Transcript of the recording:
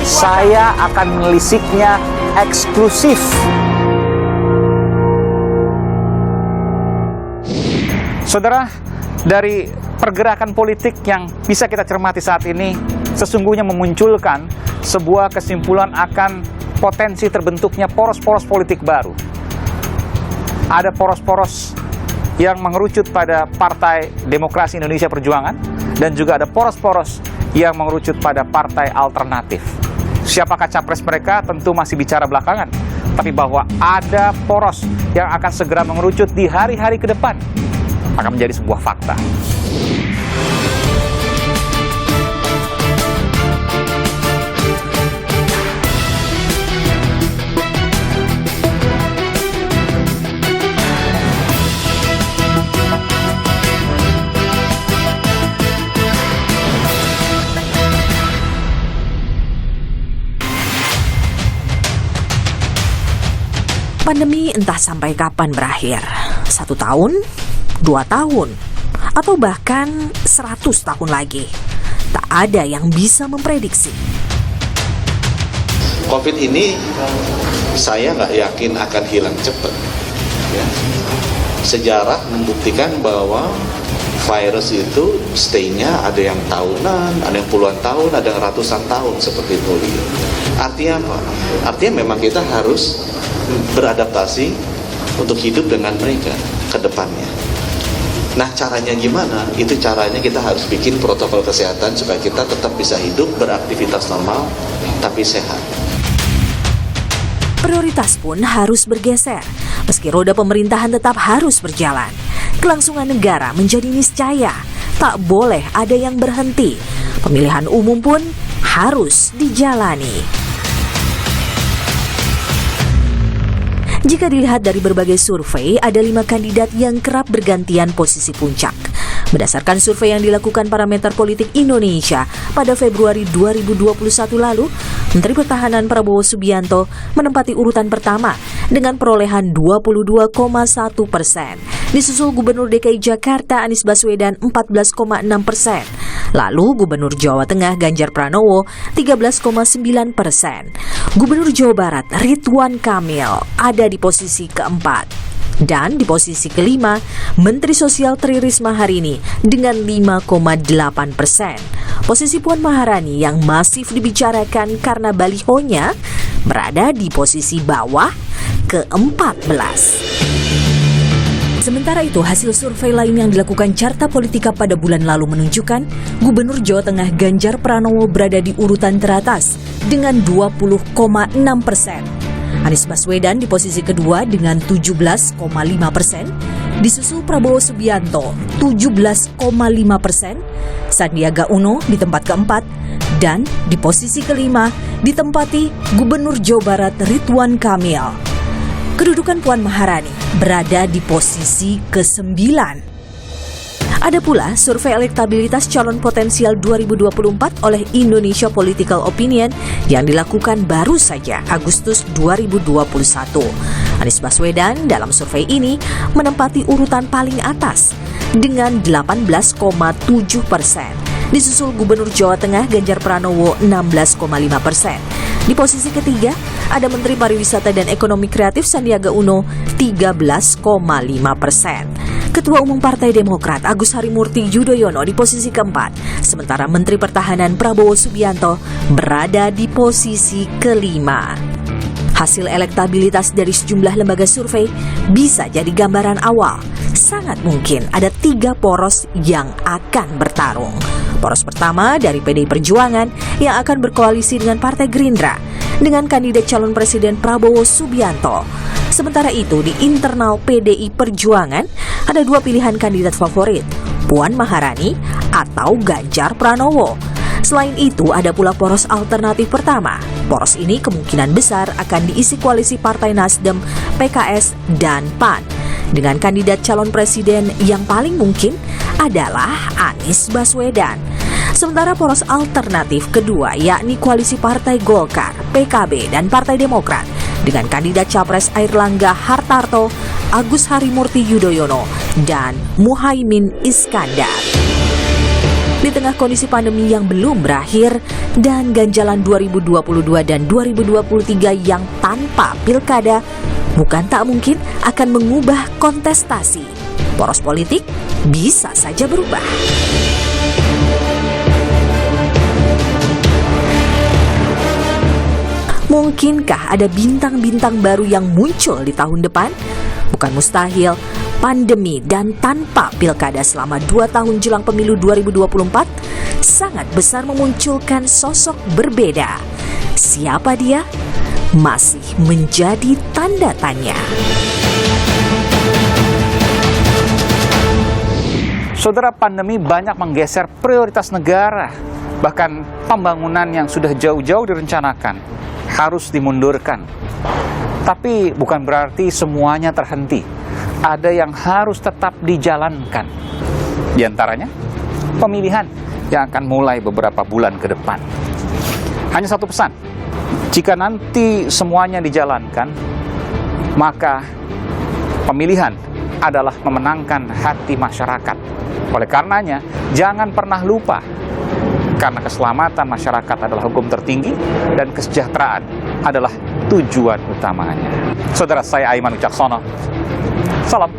Saya akan menelisiknya eksklusif. Saudara, dari pergerakan politik yang bisa kita cermati saat ini, sesungguhnya memunculkan sebuah kesimpulan akan potensi terbentuknya poros-poros politik baru. Ada poros-poros yang mengerucut pada Partai Demokrasi Indonesia Perjuangan, dan juga ada poros-poros yang mengerucut pada partai alternatif. Siapakah capres mereka tentu masih bicara belakangan, tapi bahwa ada poros yang akan segera mengerucut di hari-hari ke depan akan menjadi sebuah fakta. Pandemi entah sampai kapan berakhir, 1 tahun, 2 tahun, atau bahkan 100 tahun lagi. Tak ada yang bisa memprediksi. COVID ini saya nggak yakin akan hilang cepat. Ya. Sejarah membuktikan bahwa virus itu stay-nya ada yang tahunan, ada yang puluhan tahun, ada yang ratusan tahun seperti polio. Artinya apa? Artinya memang kita harus beradaptasi untuk hidup dengan mereka ke depannya. Nah, caranya gimana? Itu caranya kita harus bikin protokol kesehatan supaya kita tetap bisa hidup, beraktivitas normal, tapi sehat. Prioritas pun harus bergeser, meski roda pemerintahan tetap harus berjalan. Kelangsungan negara menjadi niscaya, tak boleh ada yang berhenti. Pemilihan umum pun harus dijalani. Jika dilihat dari berbagai survei, ada 5 kandidat yang kerap bergantian posisi puncak. Berdasarkan survei yang dilakukan Parameter Politik Indonesia pada Februari 2021 lalu, Menteri Pertahanan Prabowo Subianto menempati urutan pertama dengan perolehan 22,1%. Disusul Gubernur DKI Jakarta Anies Baswedan 14,6%. Lalu Gubernur Jawa Tengah Ganjar Pranowo 13,9%. Gubernur Jawa Barat Ridwan Kamil ada di posisi keempat. Dan di posisi kelima, Menteri Sosial Tri Risma hari ini dengan 5,8%. Posisi Puan Maharani yang masif dibicarakan karena balihonya berada di posisi bawah ke-14. Sementara itu, hasil survei lain yang dilakukan Carta Politika pada bulan lalu menunjukkan Gubernur Jawa Tengah Ganjar Pranowo berada di urutan teratas dengan 20,6%. Anies Baswedan di posisi kedua dengan 17,5%, disusul Prabowo Subianto 17,5%, Sandiaga Uno di tempat keempat, dan di posisi kelima ditempati Gubernur Jawa Barat Ridwan Kamil. Kedudukan Puan Maharani berada di posisi ke-9. Ada pula survei elektabilitas calon potensial 2024 oleh Indonesia Political Opinion yang dilakukan baru saja Agustus 2021. Anies Baswedan dalam survei ini menempati urutan paling atas dengan 18,7%. Disusul Gubernur Jawa Tengah Ganjar Pranowo 16,5%. Di posisi ketiga ada Menteri Pariwisata dan Ekonomi Kreatif Sandiaga Uno 13,5%. Ketua Umum Partai Demokrat Agus Harimurti Yudhoyono di posisi keempat, sementara Menteri Pertahanan Prabowo Subianto berada di posisi kelima. Hasil elektabilitas dari sejumlah lembaga survei bisa jadi gambaran awal. Sangat mungkin ada 3 poros yang akan bertarung. Poros pertama dari PDI Perjuangan yang akan berkoalisi dengan Partai Gerindra dengan kandidat calon Presiden Prabowo Subianto. Sementara itu di internal PDI Perjuangan ada 2 pilihan kandidat favorit, Puan Maharani atau Ganjar Pranowo. Selain itu ada pula poros alternatif pertama. Poros ini kemungkinan besar akan diisi koalisi Partai Nasdem, PKS, dan PAN. Dengan kandidat calon presiden yang paling mungkin adalah Anies Baswedan. Sementara poros alternatif kedua yakni koalisi Partai Golkar, PKB, dan Partai Demokrat dengan kandidat Capres Airlangga Hartarto, Agus Harimurti Yudhoyono, dan Muhaimin Iskandar. Di tengah kondisi pandemi yang belum berakhir dan ganjalan 2022 dan 2023 yang tanpa pilkada, bukan tak mungkin akan mengubah kontestasi. Poros politik bisa saja berubah. Mungkinkah ada bintang-bintang baru yang muncul di tahun depan? Bukan mustahil, pandemi dan tanpa pilkada selama 2 tahun jelang pemilu 2024 sangat besar memunculkan sosok berbeda. Siapa dia? Masih menjadi tanda tanya. Saudara, pandemi banyak menggeser prioritas negara. Bahkan pembangunan yang sudah jauh-jauh direncanakan harus dimundurkan. Tapi bukan berarti semuanya terhenti. Ada yang harus tetap dijalankan. Di antaranya, pemilihan yang akan mulai beberapa bulan ke depan. Hanya satu pesan, jika nanti semuanya dijalankan, maka pemilihan adalah memenangkan hati masyarakat. Oleh karenanya, jangan pernah lupa, karena keselamatan masyarakat adalah hukum tertinggi dan kesejahteraan adalah tujuan utamanya. Saudara, saya Aiman Wicaksono. Salam.